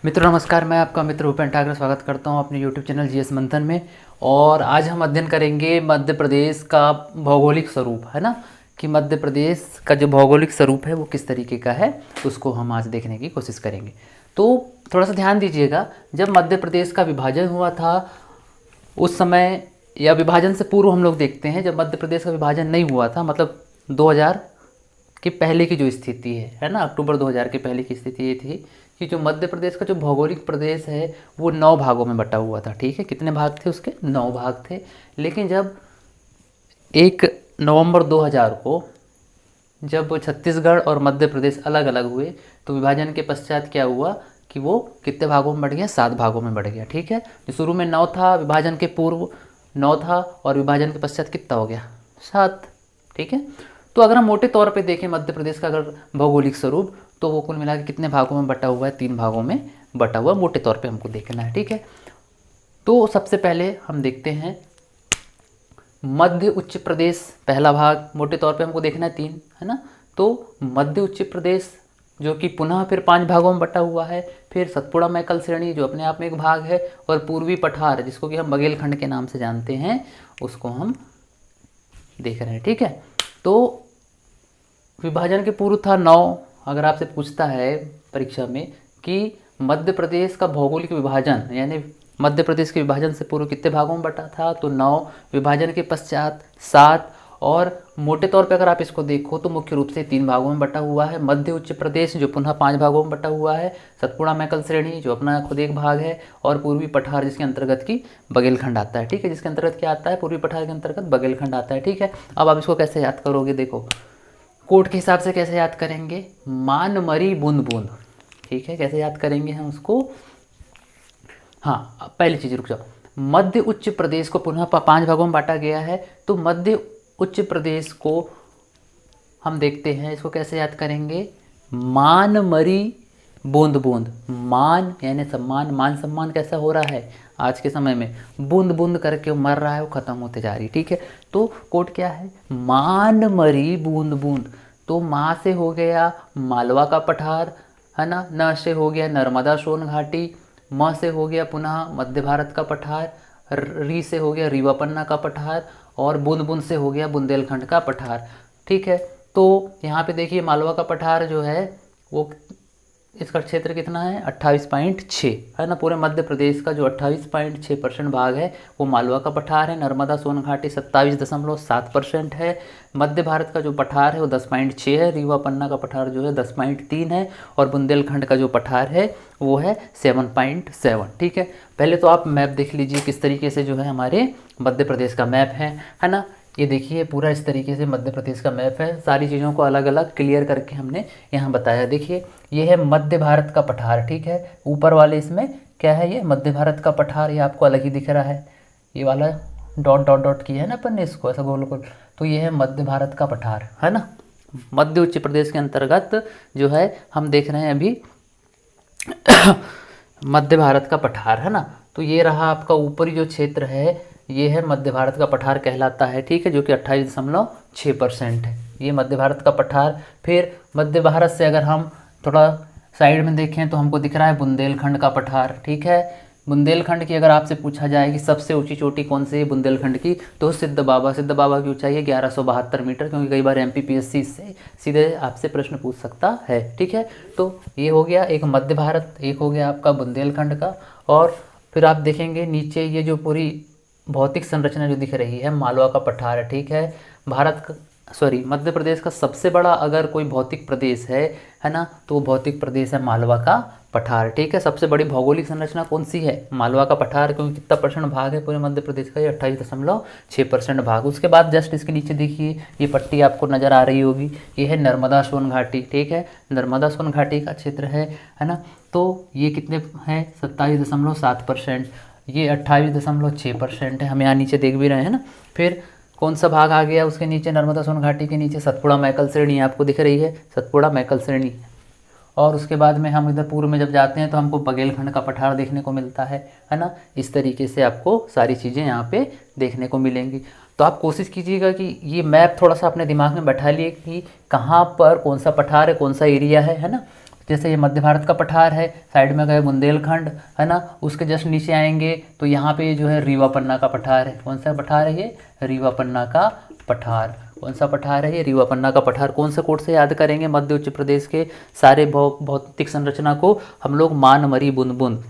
मित्रों नमस्कार, मैं आपका मित्र भूपेन ठाकुर स्वागत करता हूं अपने YouTube चैनल जीएस मंथन में। और आज हम अध्ययन करेंगे मध्य प्रदेश का भौगोलिक स्वरूप, है ना, कि मध्य प्रदेश का जो भौगोलिक स्वरूप है वो किस तरीके का है, उसको हम आज देखने की कोशिश करेंगे। तो थोड़ा सा ध्यान दीजिएगा, जब मध्य प्रदेश का विभाजन हुआ था उस समय, या विभाजन से पूर्व हम लोग देखते हैं, जब मध्य प्रदेश का विभाजन नहीं हुआ था, मतलब 2000 के पहले की जो स्थिति है ना, अक्टूबर 2000 के पहले की स्थिति ये थी कि जो मध्य प्रदेश का जो भौगोलिक प्रदेश है वो 9 भागों में बटा हुआ था। ठीक है, कितने भाग थे उसके? 9 भाग थे। लेकिन जब 1 नवंबर 2000 को जब छत्तीसगढ़ और मध्य प्रदेश अलग अलग हुए तो विभाजन के पश्चात क्या हुआ कि वो कितने भागों में बढ़ गया? 7 भागों में बढ़ गया। ठीक है, जो शुरू में 9 था, विभाजन के पूर्व 9 था, और विभाजन के पश्चात कितना हो गया? 7। ठीक है, तो अगर हम मोटे तौर पे देखें मध्य प्रदेश का अगर भौगोलिक स्वरूप, तो वो कुल मिला के कितने भागों में बटा हुआ है? 3 भागों में बटा हुआ, मोटे तौर पे हमको देखना है। ठीक है, तो सबसे पहले हम देखते हैं मध्य उच्च प्रदेश, पहला भाग मोटे तौर पे हमको देखना है 3, है ना। तो मध्य उच्च प्रदेश जो कि पुनः फिर 5 भागों में बटा हुआ है। फिर सतपुड़ा मैकल श्रेणी जो अपने आप में एक भाग है, और पूर्वी पठार जिसको कि हम बघेलखंड के नाम से जानते हैं, उसको हम देख रहे हैं। ठीक है, तो विभाजन के पूर्व था 9। अगर आपसे पूछता है परीक्षा में कि मध्य प्रदेश का भौगोलिक विभाजन, यानी मध्य प्रदेश के विभाजन से पूर्व कितने भागों में बटा था, तो 9, विभाजन के पश्चात 7, और मोटे तौर पे अगर आप इसको देखो तो मुख्य रूप से 3 भागों में बटा हुआ है। मध्य उच्च प्रदेश जो पुनः 5 भागों में बटा हुआ है, सतपुड़ा मैकल श्रेणी जो अपना खुद एक भाग है, और पूर्वी पठार जिसके अंतर्गत की बघेलखंड आता है। ठीक है, जिसके अंतर्गत क्या आता है? पूर्वी पठार के अंतर्गत बघेलखंड आता है। ठीक है, अब आप इसको कैसे याद करोगे? देखो, कोड के हिसाब से कैसे याद करेंगे? मान मरी बूंद बूंद। ठीक है, कैसे याद करेंगे हम उसको? हाँ, पहली चीज़ रुक जाओ, मध्य उच्च प्रदेश को पुनः 5 भागों में बांटा गया है, तो मध्य उच्च प्रदेश को हम देखते हैं, इसको कैसे याद करेंगे? मान मरी बूंद बूंद। मान यानी सम्मान, मान सम्मान कैसा हो रहा है आज के समय में? बूंद बूंद करके वो मर रहा है, वो खत्म होते जा रही। ठीक है, तो कोड क्या है? मान मरी बूंद बूंद। तो माँ से हो गया मालवा का पठार, है ना, न से हो गया नर्मदा सोन घाटी, म से हो गया पुनः मध्य भारत का पठार, री से हो गया रीवा पन्ना का पठार, और बूंद बूंद से हो गया बुंदेलखंड का पठार। ठीक है, तो यहाँ पे देखिए मालवा का पठार जो है वो, इसका क्षेत्र कितना है? 28.6, है ना। पूरे मध्य प्रदेश का जो 28.6% भाग है वो मालवा का पठार है। नर्मदा सोन घाटी 27.7% है। मध्य भारत का जो पठार है वो 10.6 है। रीवा पन्ना का पठार जो है 10.3 है, और बुंदेलखंड का जो पठार है वो है 7.7। ठीक है, पहले तो आप मैप देख लीजिए किस तरीके से जो है हमारे मध्य प्रदेश का मैप है ना। ये देखिए पूरा इस तरीके से मध्य प्रदेश का मैप है, सारी चीज़ों को अलग अलग क्लियर करके हमने यहाँ बताया। देखिए ये है मध्य भारत का पठार। ठीक है, ऊपर वाले इसमें क्या है? ये मध्य भारत का पठार, ये आपको अलग ही दिख रहा है, ये वाला डॉट डॉट डॉट किया है ना अपन ने इसको ऐसा गोल गोल, तो ये है मध्य भारत का पठार, है ना। मध्य उच्च प्रदेश के अंतर्गत जो है हम देख रहे हैं अभी मध्य भारत का पठार, है ना। तो ये रहा आपका ऊपरी जो क्षेत्र है, ये है मध्य भारत का पठार कहलाता है। ठीक है, जो कि 28.6% है, ये मध्य भारत का पठार। फिर मध्य भारत से अगर हम थोड़ा साइड में देखें तो हमको दिख रहा है बुंदेलखंड का पठार। ठीक है, बुंदेलखंड की अगर आपसे पूछा जाए कि सबसे ऊंची चोटी कौन सी है बुंदेलखंड की, तो सिद्ध बाबा की ऊंचाई है 1172 मीटर, क्योंकि कई बार MPPSC से सीधे आपसे प्रश्न पूछ सकता है। ठीक है, तो ये हो गया एक मध्य भारत, एक हो गया आपका बुंदेलखंड का। और फिर आप देखेंगे नीचे ये जो पूरी भौतिक संरचना जो दिख रही है मालवा का पठार है। ठीक है, मध्य प्रदेश का सबसे बड़ा अगर कोई भौतिक प्रदेश है ना, तो वो भौतिक प्रदेश है मालवा का पठार। ठीक है, सबसे बड़ी भौगोलिक संरचना कौन सी है? मालवा का पठार, क्योंकि कितना परसेंट भाग है पूरे मध्य प्रदेश का? ये 28.6% भाग। उसके बाद जस्ट इसके नीचे देखिए ये पट्टी आपको नज़र आ रही होगी, ये है नर्मदा सोन घाटी। ठीक है, नर्मदा सोन घाटी का क्षेत्र है ना। तो ये कितने हैं? 27.7%, ये 28.6% है, हम यहाँ नीचे देख भी रहे हैं ना। फिर कौन सा भाग आ गया उसके नीचे? नर्मदा सोन घाटी के नीचे सतपुड़ा मैकल श्रेणी आपको दिख रही है, सतपुड़ा मैकल श्रेणी। और उसके बाद में हम इधर पूर्व में जब जाते हैं तो हमको बघेलखंड का पठार देखने को मिलता है ना। इस तरीके से आपको सारी चीज़ें यहाँ पे देखने को मिलेंगी। तो आप कोशिश कीजिएगा कि ये मैप थोड़ा सा अपने दिमाग में बैठा लिए कि कहाँ पर कौन सा पठार है, कौन सा एरिया है ना। जैसे ये मध्य भारत का पठार है, साइड में गए बुंदेलखंड है ना, उसके जस्ट नीचे आएंगे तो यहाँ पे जो है रीवा पन्ना का पठार है। कौन सा पठार है ये? रीवा पन्ना का पठार। कौन सा पठार है ये? रीवा पन्ना का पठार। कौन से कोड से याद करेंगे? मध्य उत्तर प्रदेश के सारे भौतिक संरचना को हम लोग मान मरी बुंद बुंद,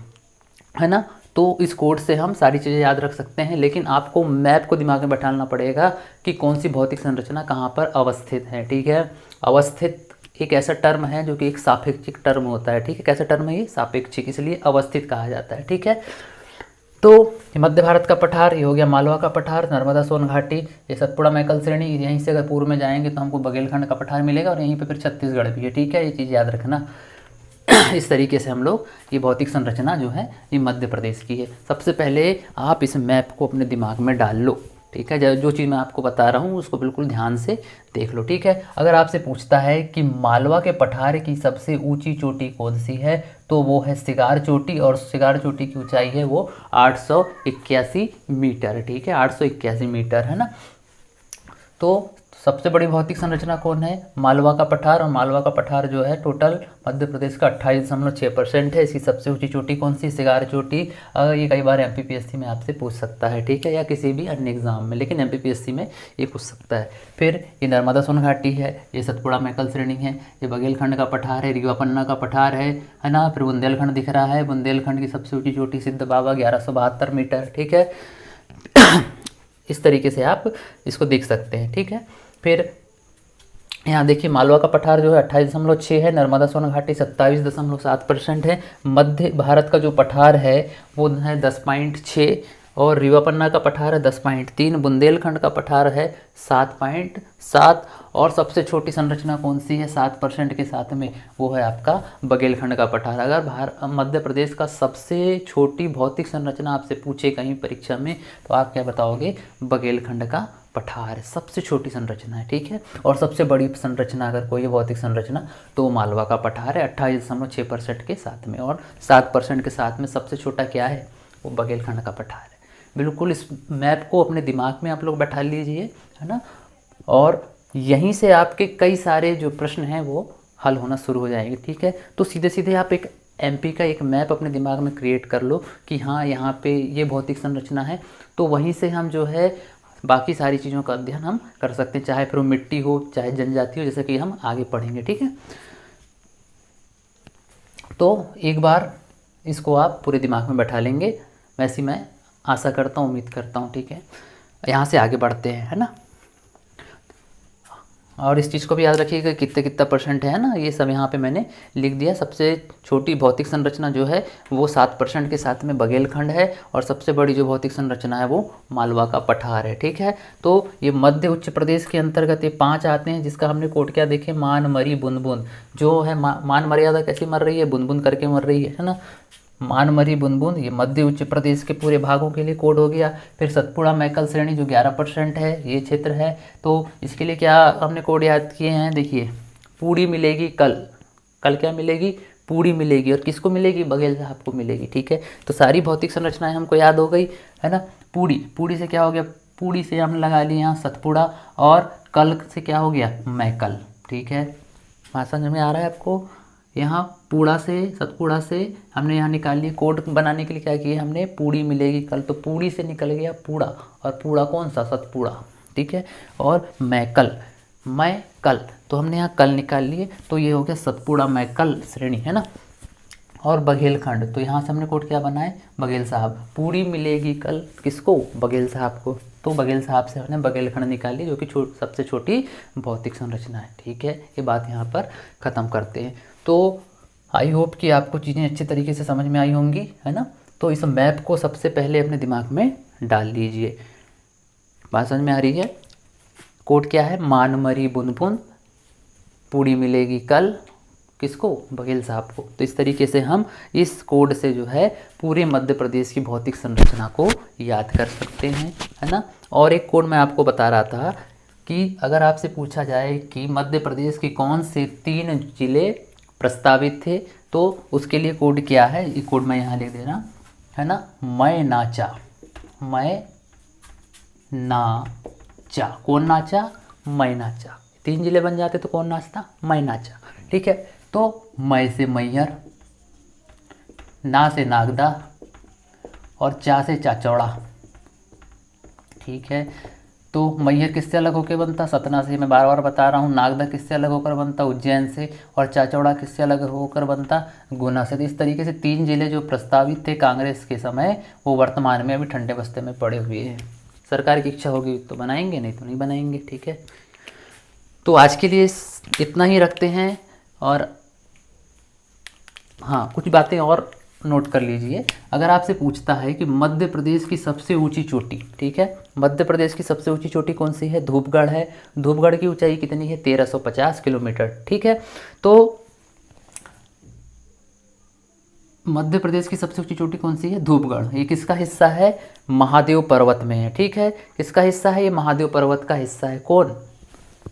है ना। तो इस कोड से हम सारी चीज़ें याद रख सकते हैं, लेकिन आपको मैप को दिमाग में बैठाना पड़ेगा कि कौन सी भौतिक संरचना कहाँ पर अवस्थित है। ठीक है, अवस्थित एक ऐसा टर्म है जो कि एक सापेक्षिक टर्म होता है। ठीक है, कैसा टर्म है ये? सापेक्षिक, इसलिए अवस्थित कहा जाता है। ठीक है, तो मध्य भारत का पठार ये हो गया, मालवा का पठार, नर्मदा सोन घाटी, ये सतपुड़ा मैकल श्रेणी। यहीं से अगर पूर्व में जाएंगे तो हमको बघेलखंड का पठार मिलेगा और यहीं पे फिर छत्तीसगढ़ भी है। ठीक है, ये चीज़ याद रखना। इस तरीके से हम लोग ये भौतिक संरचना जो है ये मध्य प्रदेश की है। सबसे पहले आप इस मैप को अपने दिमाग में डाल लो। ठीक है, जो चीज़ मैं आपको बता रहा हूँ उसको बिल्कुल ध्यान से देख लो। ठीक है, अगर आपसे पूछता है कि मालवा के पठार की सबसे ऊंची चोटी कौन सी है, तो वो है सिगार चोटी, और सिगार चोटी की ऊंचाई है वो 881 मीटर। ठीक है, 881 मीटर है ना। तो सबसे बड़ी भौतिक संरचना कौन है? मालवा का पठार। और मालवा का पठार जो है टोटल मध्य प्रदेश का 28.6% है। इसकी सबसे ऊंची चोटी कौन सी? सिगार चोटी। ये कई बार एमपीपीएससी में आपसे पूछ सकता है। ठीक है, या किसी भी अन्य एग्जाम में, लेकिन एमपीपीएससी में ये पूछ सकता है। फिर ये नर्मदा सोन घाटी है, ये सतपुड़ा मैकल श्रेणी है, ये बघेलखंड का पठार है, रीवा पन्ना का पठार है ना। फिर बुंदेलखंड दिख रहा है, बुंदेलखंड की सबसे ऊंची चोटी सिद्ध बाबा 1172 मीटर। ठीक है, इस तरीके से आप इसको देख सकते हैं। ठीक है, फिर यहाँ देखिए मालवा का पठार जो है 28.6 है, नर्मदा सोन घाटी 27.7% है, मध्य भारत का जो पठार है वो है 10.6, और रीवा पन्ना का पठार है 10.3, बुंदेलखंड का पठार है 7.7, और सबसे छोटी संरचना कौन सी है 7% के साथ में? वो है आपका बघेलखंड का पठार। अगर मध्य प्रदेश का सबसे छोटी भौतिक संरचना आपसे पूछे कहीं परीक्षा में तो आप क्या बताओगे? बघेलखंड का पठार सबसे छोटी संरचना है। ठीक है, और सबसे बड़ी संरचना अगर कोई भौतिक संरचना तो मालवा का पठार है 28.6% के साथ में, और 7% के साथ में सबसे छोटा क्या है? वो बघेलखंड का पठार है। बिल्कुल इस मैप को अपने दिमाग में आप लोग बैठा लीजिए, है ना, और यहीं से आपके कई सारे जो प्रश्न हैं वो हल होना शुरू हो जाएंगे। ठीक है, तो सीधे सीधे आप एक एमपी का एक मैप अपने दिमाग में क्रिएट कर लो कि हाँ यहाँ पे ये भौतिक संरचना है, तो वहीं से हम जो है बाकी सारी चीज़ों का अध्ययन हम कर सकते हैं, चाहे फिर वो मिट्टी हो चाहे जनजाति हो, जैसे कि हम आगे पढ़ेंगे। ठीक है, तो एक बार इसको आप पूरे दिमाग में बैठा लेंगे, वैसी मैं आशा करता हूँ, उम्मीद करता हूँ। ठीक है, यहाँ से आगे बढ़ते हैं, है ना। और इस चीज़ को भी याद रखिएगा कितना परसेंट है ना, ये सब यहाँ पे मैंने लिख दिया। सबसे छोटी भौतिक संरचना जो है वो 7% के साथ में बघेलखंड है, और सबसे बड़ी जो भौतिक संरचना है वो मालवा का पठार है। ठीक है, तो ये मध्य उच्च प्रदेश के अंतर्गत ये 5 आते हैं, जिसका हमने कोड क्या देखे? मान मरी बुंद बुंद। जो है मान मर्यादा कैसी मर रही है? बुंद बुंद करके मर रही है ना। मान मरी बुंद बुंद ये मध्य उच्च प्रदेश के पूरे भागों के लिए कोड हो गया। फिर सतपुड़ा मैकल श्रेणी जो 11% है, ये क्षेत्र है, तो इसके लिए क्या हमने कोड याद किए हैं? देखिए, पूड़ी मिलेगी कल। कल क्या मिलेगी? पूड़ी मिलेगी, और किसको मिलेगी? बघेल साहब को मिलेगी। ठीक है, तो सारी भौतिक संरचनाएं हमको याद हो गई, है ना। पूड़ी से क्या हो गया? पूड़ी से हम लगा लिए यहाँ सतपुड़ा, और कल से क्या हो गया? मैकल। ठीक है, बात समझ में आ रहा है आपको? यहाँ पूड़ा से सतपुड़ा से हमने यहाँ निकाल लिए। कोड बनाने के लिए क्या किया हमने? पूड़ी मिलेगी कल, तो पूड़ी से निकल गया पूड़ा, और पूड़ा कौन सा? सतपुड़ा। ठीक है, और मैकल तो हमने यहाँ कल निकाल लिए, तो ये हो गया सतपुड़ा मैकल श्रेणी, है ना। और बघेलखंड, तो यहाँ से हमने कोड क्या बनाए? बघेल साहब। पूड़ी मिलेगी कल, किसको? बघेल साहब को, तो बघेल साहब से हमने बघेलखंड निकाल ली, जो कि सबसे छोटी भौतिक संरचना है। ठीक है, ये बात यहाँ पर ख़त्म करते हैं। तो आई होप कि आपको चीज़ें अच्छे तरीके से समझ में आई होंगी, है ना। तो इस मैप को सबसे पहले अपने दिमाग में डाल लीजिए। बात समझ में आ रही है? कोड क्या है? मान मरी बुंद बुंद, पूड़ी मिलेगी कल, किसको? बघेल साहब को। तो इस तरीके से हम इस कोड से जो है पूरे मध्य प्रदेश की भौतिक संरचना को याद कर सकते हैं, है ना। और एक कोड मैं आपको बता रहा था कि अगर आपसे पूछा जाए कि मध्य प्रदेश की कौन से 3 जिले प्रस्तावित थे, तो उसके लिए कोड क्या है? ये कोड मैं यहाँ लिख दे रहा, है ना। मैं नाचा चा, कौन नाचा, मैं नाचा। 3 जिले बन जाते तो कौन नाचता, मैं नाचा। ठीक है, तो मैं से मैहर, ना से नागदा और चा से चाचौड़ा। ठीक है, तो मैहर किससे अलग होकर बनता, सतना से, मैं बार बार बता रहा हूँ। नागदा किससे अलग होकर बनता, उज्जैन से। और चाचौड़ा किससे अलग होकर बनता, गुना से। तो इस तरीके से 3 जिले जो प्रस्तावित थे कांग्रेस के समय, वो वर्तमान में अभी ठंडे बस्ते में पड़े हुए हैं। सरकार की इच्छा होगी तो बनाएंगे, नहीं तो नहीं बनाएंगे। ठीक है, तो आज के लिए इतना ही रखते हैं। और हाँ, कुछ बातें और नोट कर लीजिए। अगर आपसे पूछता है कि मध्य प्रदेश की सबसे ऊंची चोटी, ठीक है, मध्य प्रदेश की सबसे ऊंची चोटी कौन सी है, धूपगढ़ है। धूपगढ़ की ऊंचाई कितनी है, 1350 किलोमीटर। ठीक है, तो मध्य प्रदेश की सबसे ऊंची चोटी कौन सी है, धूपगढ़। ये किसका हिस्सा है, महादेव पर्वत में है। ठीक है, किसका हिस्सा है, ये महादेव पर्वत का हिस्सा है। कौन,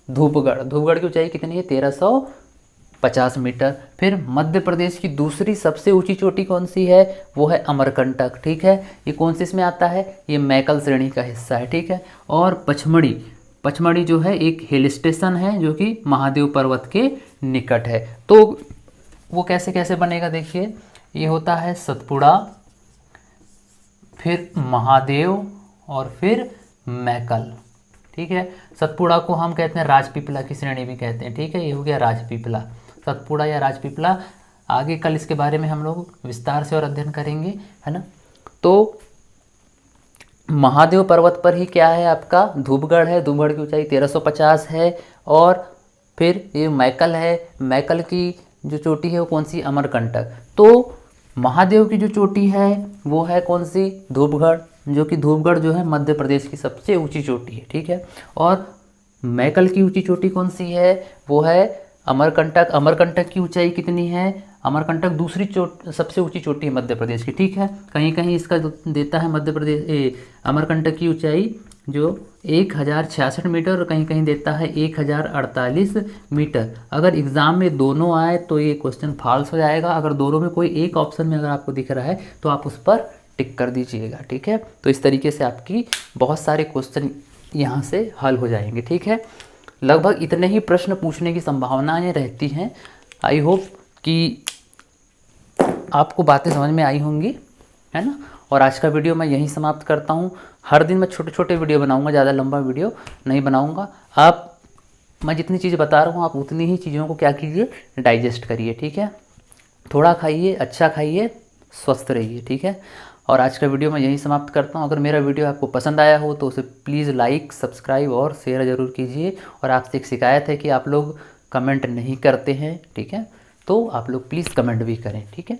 धूपगढ़। धूपगढ़ की ऊंचाई कितनी है, 1350 मीटर। फिर मध्य प्रदेश की दूसरी सबसे ऊंची चोटी कौन सी है, वो है अमरकंटक। ठीक है, ये कौन से इसमें आता है, ये मैकल श्रेणी का हिस्सा है। ठीक है, और पचमढ़ी, पचमढ़ी जो है एक हिल स्टेशन है जो कि महादेव पर्वत के निकट है। तो वो कैसे कैसे बनेगा, देखिए, ये होता है सतपुड़ा, फिर महादेव और फिर मैकल। ठीक है, सतपुड़ा को हम कहते हैं राजपीपला की श्रेणी भी कहते हैं। ठीक है, ये हो गया राजपीपला, सतपुड़ा या राजपीपला। आगे कल इसके बारे में हम लोग विस्तार से और अध्ययन करेंगे, है ना। तो महादेव पर्वत पर ही क्या है आपका, धूपगढ़ है। धूपगढ़ की ऊंचाई 1350 है। और फिर ये मैकल है, मैकल की जो चोटी है वो कौन सी, अमरकंटक। तो महादेव की जो चोटी है वो है कौन सी, धूपगढ़, जो कि धूपगढ़ जो है मध्य प्रदेश की सबसे ऊंची चोटी है। ठीक है, और मैकल की ऊंची चोटी कौन सी है, वो है अमरकंटक। अमरकंटक की ऊंचाई कितनी है, अमरकंटक दूसरी सबसे ऊंची चोटी है मध्य प्रदेश की। ठीक है, कहीं कहीं इसका देता है मध्य प्रदेश अमरकंटक की ऊंचाई जो 1066 मीटर, और कहीं कहीं देता है 1048 मीटर। अगर एग्ज़ाम में दोनों आए तो ये क्वेश्चन फॉल्स हो जाएगा। अगर दोनों में कोई एक ऑप्शन में अगर आपको दिख रहा है तो आप उस पर टिक कर दीजिएगा। ठीक है, तो इस तरीके से आपकी बहुत सारे क्वेश्चन यहाँ से हल हो जाएंगे। ठीक है, लगभग इतने ही प्रश्न पूछने की संभावनाएं रहती हैं। आई होप कि आपको बातें समझ में आई होंगी, है ना। और आज का वीडियो मैं यहीं समाप्त करता हूँ। हर दिन मैं छोटे छोटे वीडियो बनाऊँगा, ज़्यादा लंबा वीडियो नहीं बनाऊँगा। मैं जितनी चीज़ें बता रहा हूँ आप उतनी ही चीज़ों को क्या कीजिए, डाइजेस्ट करिए। ठीक है, थोड़ा खाइए, अच्छा खाइए, स्वस्थ रहिए। ठीक है, और आज का वीडियो मैं यहीं समाप्त करता हूँ। अगर मेरा वीडियो आपको पसंद आया हो तो उसे प्लीज़ लाइक, सब्सक्राइब और शेयर ज़रूर कीजिए। और आपसे एक शिकायत है कि आप लोग कमेंट नहीं करते हैं। ठीक है, तो आप लोग प्लीज़ कमेंट भी करें। ठीक है,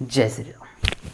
जय श्री राम।